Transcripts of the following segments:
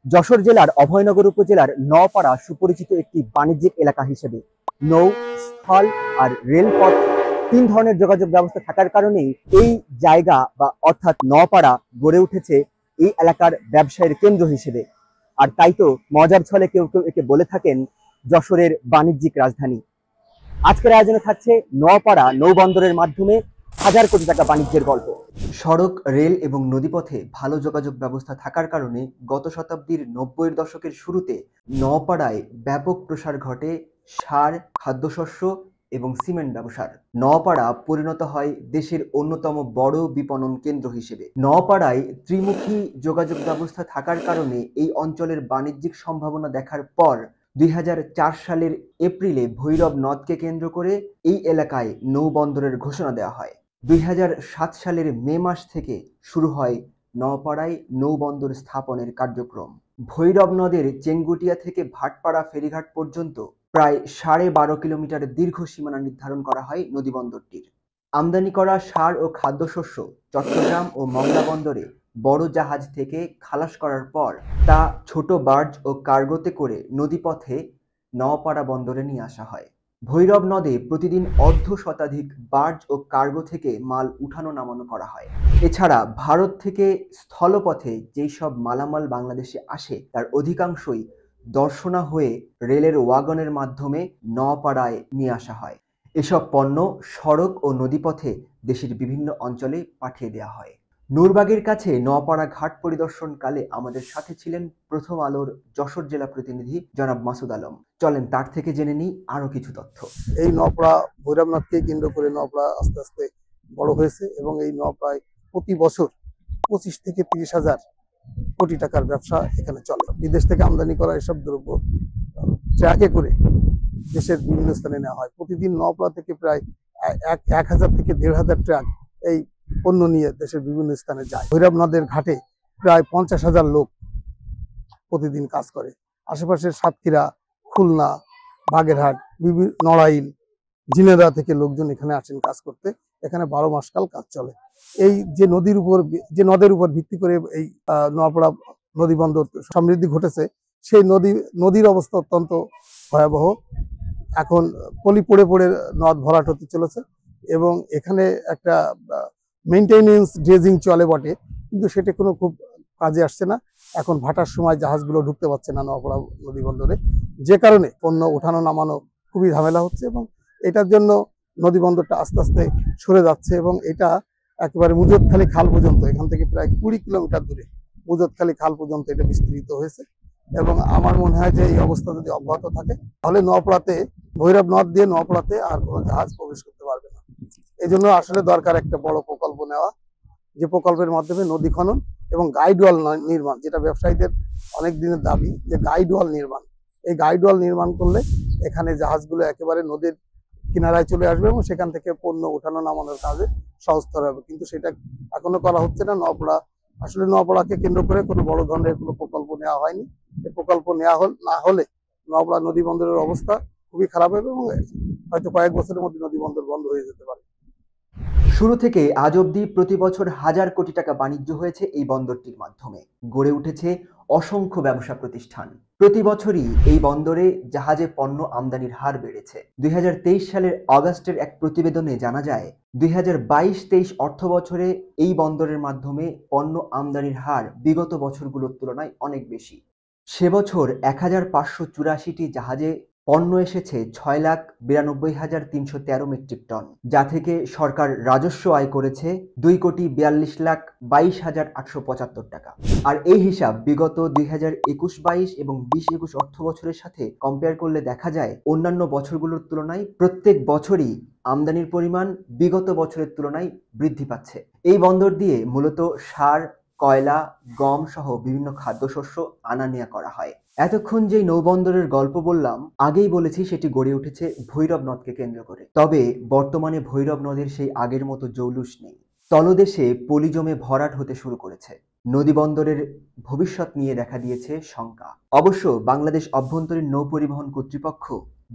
যশোর জেলার অভয়নগর উপজেলার নওপাড়া সুপরিচিত একটি বাণিজ্যিক এলাকা হিসেবে নৌ, স্থল আর রেলপথ তিন ধরনের যোগাযোগ ব্যবস্থা থাকার কারণেই এই জায়গা বা অর্থাৎ নওপাড়া গড়ে উঠেছে এই এলাকার ব্যবসায়ের কেন্দ্র হিসেবে। আর তাই তো মজার ছলে কেউ কেউ একে বলে থাকেন যশোরের বাণিজ্যিক রাজধানী। আজকের আয়োজনে থাকছে নওপাড়া নৌবন্দরের মাধ্যমে হাজার কোটি টাকা বাণিজ্যের গল্প। সড়ক, রেল এবং নদীপথে ভালো যোগাযোগ ব্যবস্থা থাকার কারণে গত শতাব্দীর ৯০-এর দশকের শুরুতে নওপাড়ায় ব্যাপক প্রসার ঘটে সার, খাদ্যশস্য এবং সিমেন্ট ব্যবসার। নওপাড়া পরিণত হয় দেশের অন্যতম বড় বিপণন কেন্দ্র হিসেবে। নওপাড়ায় ত্রিমুখী যোগাযোগ ব্যবস্থা থাকার কারণে এই অঞ্চলের বাণিজ্যিক সম্ভাবনা দেখার পর ২০০৪ সালের এপ্রিলে ভৈরব নদকে কেন্দ্র করে এই এলাকায় নৌবন্দরের ঘোষণা দেওয়া হয়। ২০০৭ সালের মে মাস থেকে শুরু হয় নওপাড়ায় নৌবন্দর স্থাপনের কার্যক্রম। ভৈরব নদের চেঙ্গুটিয়া থেকে ভাটপাড়া ফেরিঘাট পর্যন্ত প্রায় ১২.৫ কিলোমিটার দীর্ঘ সীমানা নির্ধারণ করা হয় নদীবন্দরটির। আমদানি করা সার ও খাদ্যশস্য চট্টগ্রাম ও মংলা বন্দরে বড় জাহাজ থেকে খালাস করার পর তা ছোট বার্জ ও কার্গোতে করে নদীপথে নওপাড়া বন্দরে নিয়ে আসা হয়। ভৈরব নদে প্রতিদিন অর্ধশতাধিক বার্জ ও কার্গো থেকে মাল উঠানো নামানো করা হয়। এছাড়া ভারত থেকে স্থলপথে যেই সব মালামাল বাংলাদেশে আসে তার অধিকাংশই দর্শনা হয়ে রেলের ওয়াগনের মাধ্যমে নওপাড়ায় নিয়ে আসা হয়। এসব পণ্য সড়ক ও নদীপথে দেশের বিভিন্ন অঞ্চলে পাঠিয়ে দেওয়া হয়। নূরবাগের কাছে নওপাড়া ঘাট পরিদর্শনকালে আমাদের সাথে ছিলেন প্রথম আলোর যশোর জেলা প্রতিনিধি জনাব মাসুদ আলম। চলেন তার থেকে জেনে নিই আরো কিছু তথ্য। এই নওপাড়া ভৈরবনাথকে কেন্দ্র করে নওপাড়া আস্তে আস্তে বড় হয়েছে এবং এই নওপাড়ায় প্রতি বছর ২৫ থেকে ৩০,০০০ কোটি টাকার ব্যবসা এখানে চলে। বিদেশ থেকে আমদানি করা এসব দ্রব্য ট্রাকে করে দেশের বিভিন্ন স্থানে নেওয়া হয়। প্রতিদিন নওপাড়া থেকে প্রায় ১,০০০ থেকে ১,৫০০ ট্রাক এই পণ্য নিয়ে দেশের বিভিন্ন স্থানে যায়। ভৈরব নদের ঘাটে প্রায় ৫০,০০০ লোক প্রতিদিন কাজ করে। আশেপাশের সাতক্ষীরা, খুলনা, বাগেরহাট, নড়াইল, ঝিনেদা থেকে লোকজন এখানে আসেন কাজ করতে। এখানে ১২ মাস কাল কাজ চলে। এই যে নদের উপর ভিত্তি করে এই নওপাড়া নদী বন্দর সমৃদ্ধি ঘটেছে, সেই নদীর অবস্থা অত্যন্ত ভয়াবহ। এখন পলি পড়ে পড়ে নদ ভরাট হতে চলেছে এবং এখানে একটা মেইনটেনেন্স ড্রেজিং চলে বটে, কিন্তু সেটা কোনো খুব কাজে আসছে না। এখন ভাটার সময় জাহাজগুলো ঢুকতে পারছে না নওপাড়া নদী বন্দরে, যে কারণে পণ্য ওঠানো নামানো খুবই ঝামেলা হচ্ছে এবং এটার জন্য নদী বন্দরটা আস্তে আস্তে সরে যাচ্ছে এবং এটা একেবারে মুজতখালী খাল পর্যন্ত, এখান থেকে প্রায় ২০ কিলোমিটার দূরে মুজতখালী খাল পর্যন্ত এটা বিস্তৃত হয়েছে এবং আমার মনে হয় যে এই অবস্থা যদি অব্যাহত থাকে তাহলে নওপাড়াতে, ভৈরব নদ দিয়ে নওপাড়াতে আর কোনো জাহাজ প্রবেশ করতে পারবে না। এই জন্য আসলে দরকার একটা বড় প্রকল্প নেওয়া, যে প্রকল্পের মাধ্যমে নদী খনন এবং গাইড ওয়াল নির্মাণ, যেটা ব্যবসায়ীদের অনেক দিনের দাবি যে গাইড ওয়াল নির্মাণ। এই গাইড ওয়াল নির্মাণ করলে এখানে জাহাজগুলো একেবারে নদীর কিনারায় চলে আসবে এবং সেখান থেকে পণ্য ওঠানো নামানোর কাজে সহজতর হবে, কিন্তু সেটা এখনো করা হচ্ছে না। নওপাড়াকে কেন্দ্র করে কোনো বড় ধরনের কোনো প্রকল্প নেওয়া হয়নি। এই প্রকল্প না হলে নওপাড়া নদী বন্দরের অবস্থা খুবই খারাপ হবে এবং হয়তো কয়েক বছরের মধ্যে নদী বন্দর বন্ধ হয়ে যেতে পারে। শুরু থেকে আজ অবধি প্রতি বছর হাজার কোটি টাকা বাণিজ্য হয়েছে এই বন্দরটির মাধ্যমে। গড়ে উঠেছে অসংখ্য ব্যবসা প্রতিষ্ঠান। প্রতি বছরই এই বন্দরে জাহাজে পণ্য আমদানির হার বেড়েছে। ২০২৩ সালের অগাস্টের এক প্রতিবেদনে জানা যায় ২০২২-২৩ অর্থ বছরে এই বন্দরের মাধ্যমে পণ্য আমদানির হার বিগত বছরগুলোর তুলনায় অনেক বেশি। সে বছর ১,৫৮৪টি জাহাজে পণ্য এসেছে ৬,৯২,৩১৩ মেট্রিক টন, যা থেকে সরকার রাজস্ব আয় করেছে ২,৪২,২২,৮৭৫ টাকা। আর এই হিসাব বিগত ২০২১-২২ এবং ২০-২১ অর্থ বছরের সাথে কম্পেয়ার করলে দেখা যায় অন্যান্য বছরগুলোর তুলনায় প্রত্যেক বছরই আমদানির পরিমাণ বিগত বছরের তুলনায় বৃদ্ধি পাচ্ছে। এই বন্দর দিয়ে মূলত সার, কয়লা, গম সহ বিভিন্ন খাদ্যশস্য আনা নেয়া করা হয়। এতক্ষণ যে নৌবন্দরের গল্প বললাম, আগেই বলেছি সেটি গড়ে উঠেছে ভৈরব নদকে কেন্দ্র করে। তবে বর্তমানে ভৈরব নদের সেই আগের মতো জৌলুস নেই। তলদেশে পলি জমে ভরাট হতে শুরু করেছে। নদী বন্দরের ভবিষ্যৎ নিয়ে দেখা দিয়েছে শঙ্কা। অবশ্য বাংলাদেশ অভ্যন্তরীণ নৌ পরিবহন কর্তৃপক্ষ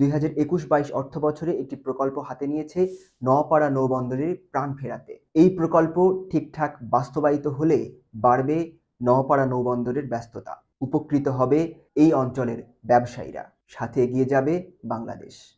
২০২১-২২ অর্থ বছরে একটি প্রকল্প হাতে নিয়েছে নওপাড়া নৌবন্দরের প্রাণ ফেরাতে। এই প্রকল্প ঠিকঠাক বাস্তবায়িত হলে বাড়বে নওপাড়া নৌবন্দরের ব্যস্ততা। উপকৃত হবে এই অঞ্চলের ব্যবসায়ীরা, সাথে এগিয়ে যাবে বাংলাদেশ।